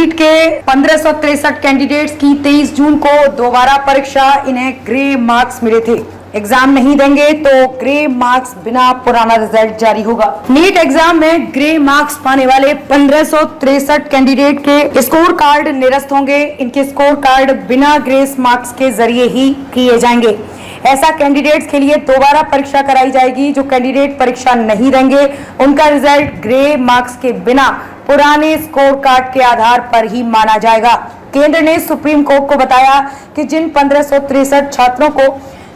NEET के 1563 candidates की 23 जून को दोबारा परीक्षा, इन्हें ग्रे मार्क्स मिले थे। एग्जाम नहीं देंगे तो ग्रे मार्क्स बिना पुराना रिजल्ट जारी होगा। नीट एग्जाम में ग्रे मार्क्स पाने वाले 1563 कैंडिडेट के स्कोर कार्ड निरस्त होंगे। इनके स्कोर कार्ड बिना ग्रेस मार्क्स के जरिए ही किए जाएंगे। ऐसा कैंडिडेट्स के लिए दोबारा परीक्षा कराई जाएगी। जो कैंडिडेट परीक्षा नहीं देंगे उनका रिजल्ट ग्रे मार्क्स के बिना पुराने स्कोर कार्ड के आधार पर ही माना जाएगा। केंद्र ने सुप्रीम कोर्ट को बताया कि जिन 1563 छात्रों को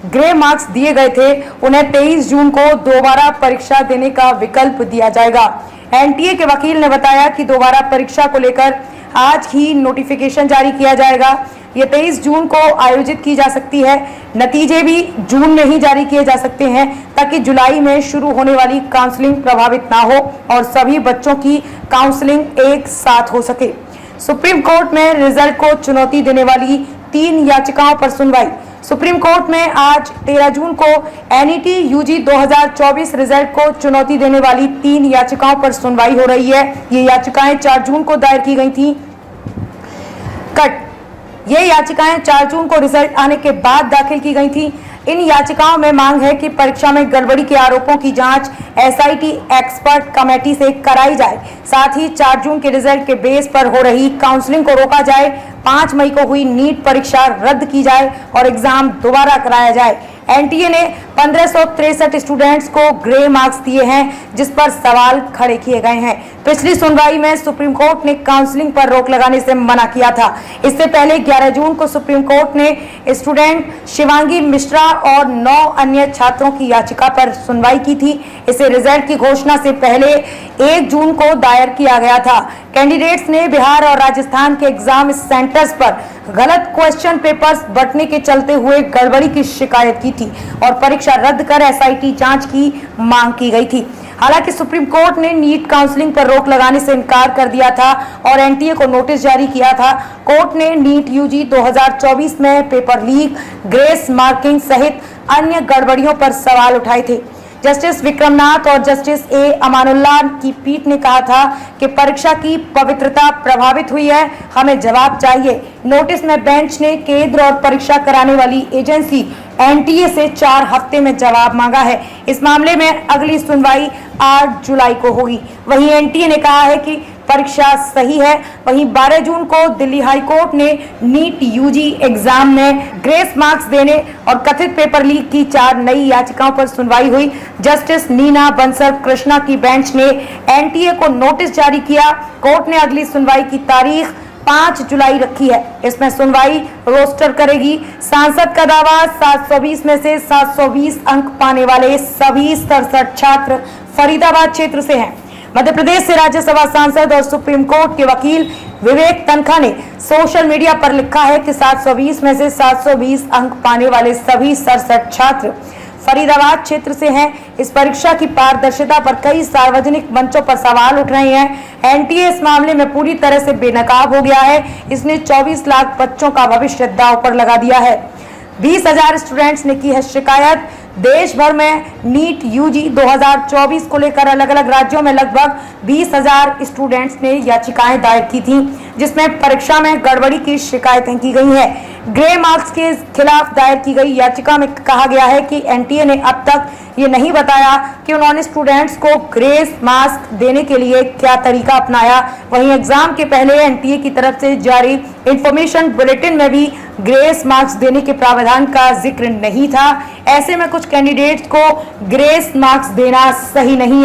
ग्रे मार्क्स दिए गए थे उन्हें 23 जून को दोबारा परीक्षा देने का विकल्प दिया जाएगा। एनटीए के वकील ने बताया कि दोबारा परीक्षा को लेकर आज ही नोटिफिकेशन जारी किया जाएगा। ये 23 जून को आयोजित की जा सकती है। नतीजे भी जून में ही जारी किए जा सकते हैं ताकि जुलाई में शुरू होने वाली काउंसलिंग प्रभावित ना हो और सभी बच्चों की काउंसलिंग एक साथ हो सके। सुप्रीम कोर्ट में रिजल्ट को चुनौती देने वाली 3 याचिकाओं पर सुनवाई। सुप्रीम कोर्ट में आज 13 जून को एनईटी यूजी 2024 रिजल्ट को चुनौती देने वाली 3 याचिकाओं पर सुनवाई हो रही है। ये याचिकाएं 4 जून को दायर की गई थी। ये याचिकाएं 4 जून को रिजल्ट आने के बाद दाखिल की गई थी। इन याचिकाओं में मांग है कि परीक्षा में गड़बड़ी के आरोपों की जांच एसआईटी एक्सपर्ट कमेटी से कराई जाए। साथ ही 4 जून के रिजल्ट के बेस पर हो रही काउंसलिंग को रोका जाए। 5 मई को हुई नीट परीक्षा रद्द की जाए और एग्जाम दोबारा कराया जाए। एनटीए ने 1563 स्टूडेंट्स को ग्रे मार्क्स दिए हैं, जिस पर सवाल खड़े किए गए हैं। पिछली सुनवाई में सुप्रीम कोर्ट ने काउंसलिंग पर रोक लगाने से मना किया था। इससे पहले 11 जून को सुप्रीम कोर्ट ने स्टूडेंट शिवांगी मिश्रा और 9 अन्य छात्रों की याचिका पर सुनवाई की थी। इसे रिजल्ट की घोषणा से पहले 1 जून को दायर किया गया था। कैंडिडेट्स ने बिहार और राजस्थान के एग्जाम सेंटर्स पर गलत क्वेश्चन पेपर्स बंटने के चलते हुए गड़बड़ी की शिकायत की थी और परीक्षा रद्द कर एसआईटी जांच की मांग की गई थी। हालांकि सुप्रीम कोर्ट ने नीट काउंसलिंग पर रोक लगाने से इनकार कर दिया था और एनटीए को नोटिस जारी किया था। कोर्ट ने नीट यूजी 2024 में पेपर लीक, ग्रेस मार्किंग सहित अन्य गड़बड़ियों पर सवाल उठाए थे। जस्टिस विक्रमनाथ और जस्टिस ए अमानुल्लाह की पीठ ने कहा था कि परीक्षा की पवित्रता प्रभावित हुई है, हमें जवाब चाहिए। नोटिस में बेंच ने केंद्र और परीक्षा कराने वाली एजेंसी एनटीए से 4 हफ्ते में जवाब मांगा है। इस मामले में अगली सुनवाई 8 जुलाई को होगी। वहीं एनटीए ने कहा है कि परीक्षा सही है। वहीं 12 जून को दिल्ली हाई कोर्ट ने नीट यूजी एग्जाम में ग्रेस मार्क्स देने और कथित पेपर लीक की 4 नई याचिकाओं पर सुनवाई हुई। जस्टिस नीना बंसल कृष्णा की बेंच ने एनटीए को नोटिस जारी किया। कोर्ट ने अगली सुनवाई की तारीख 5 जुलाई रखी है। इसमें सुनवाई रोस्टर करेगी। सांसद का दावा, 720 में से 720 अंक पाने वाले सभी 67 छात्र फरीदाबाद क्षेत्र से हैं। मध्य प्रदेश से राज्यसभा सांसद और सुप्रीम कोर्ट के वकील विवेक तनखा ने सोशल मीडिया पर लिखा है कि 720 में से 720 अंक पाने वाले सभी 67 छात्र फरीदाबाद क्षेत्र से हैं। इस परीक्षा की पारदर्शिता पर कई सार्वजनिक मंचों पर सवाल उठ रहे हैं। एनटीए इस मामले में पूरी तरह से बेनकाब हो गया है। इसने 24 लाख बच्चों का भविष्य दांव पर लगा दिया है। 20,000 स्टूडेंट्स ने की है शिकायत। देश भर में नीट यूजी 2024 को लेकर अलग अलग राज्यों में लगभग 20,000 स्टूडेंट्स ने याचिकाएं दायर की थीं, जिसमें परीक्षा में गड़बड़ी की शिकायतें की गई हैं। ग्रे मार्क्स के खिलाफ दायर की गई याचिका में कहा गया है कि एनटीए ने अब तक ये नहीं बताया कि उन्होंने स्टूडेंट्स को ग्रेस मार्क्स देने के लिए क्या तरीका अपनाया। वहीं एग्जाम के पहले एनटीए की तरफ से जारी इंफॉर्मेशन बुलेटिन में भी ग्रेस मार्क्स देने के प्रावधान का जिक्र नहीं था। ऐसे में कुछ कैंडिडेट्स को ग्रेस मार्क्स देना सही नहीं है।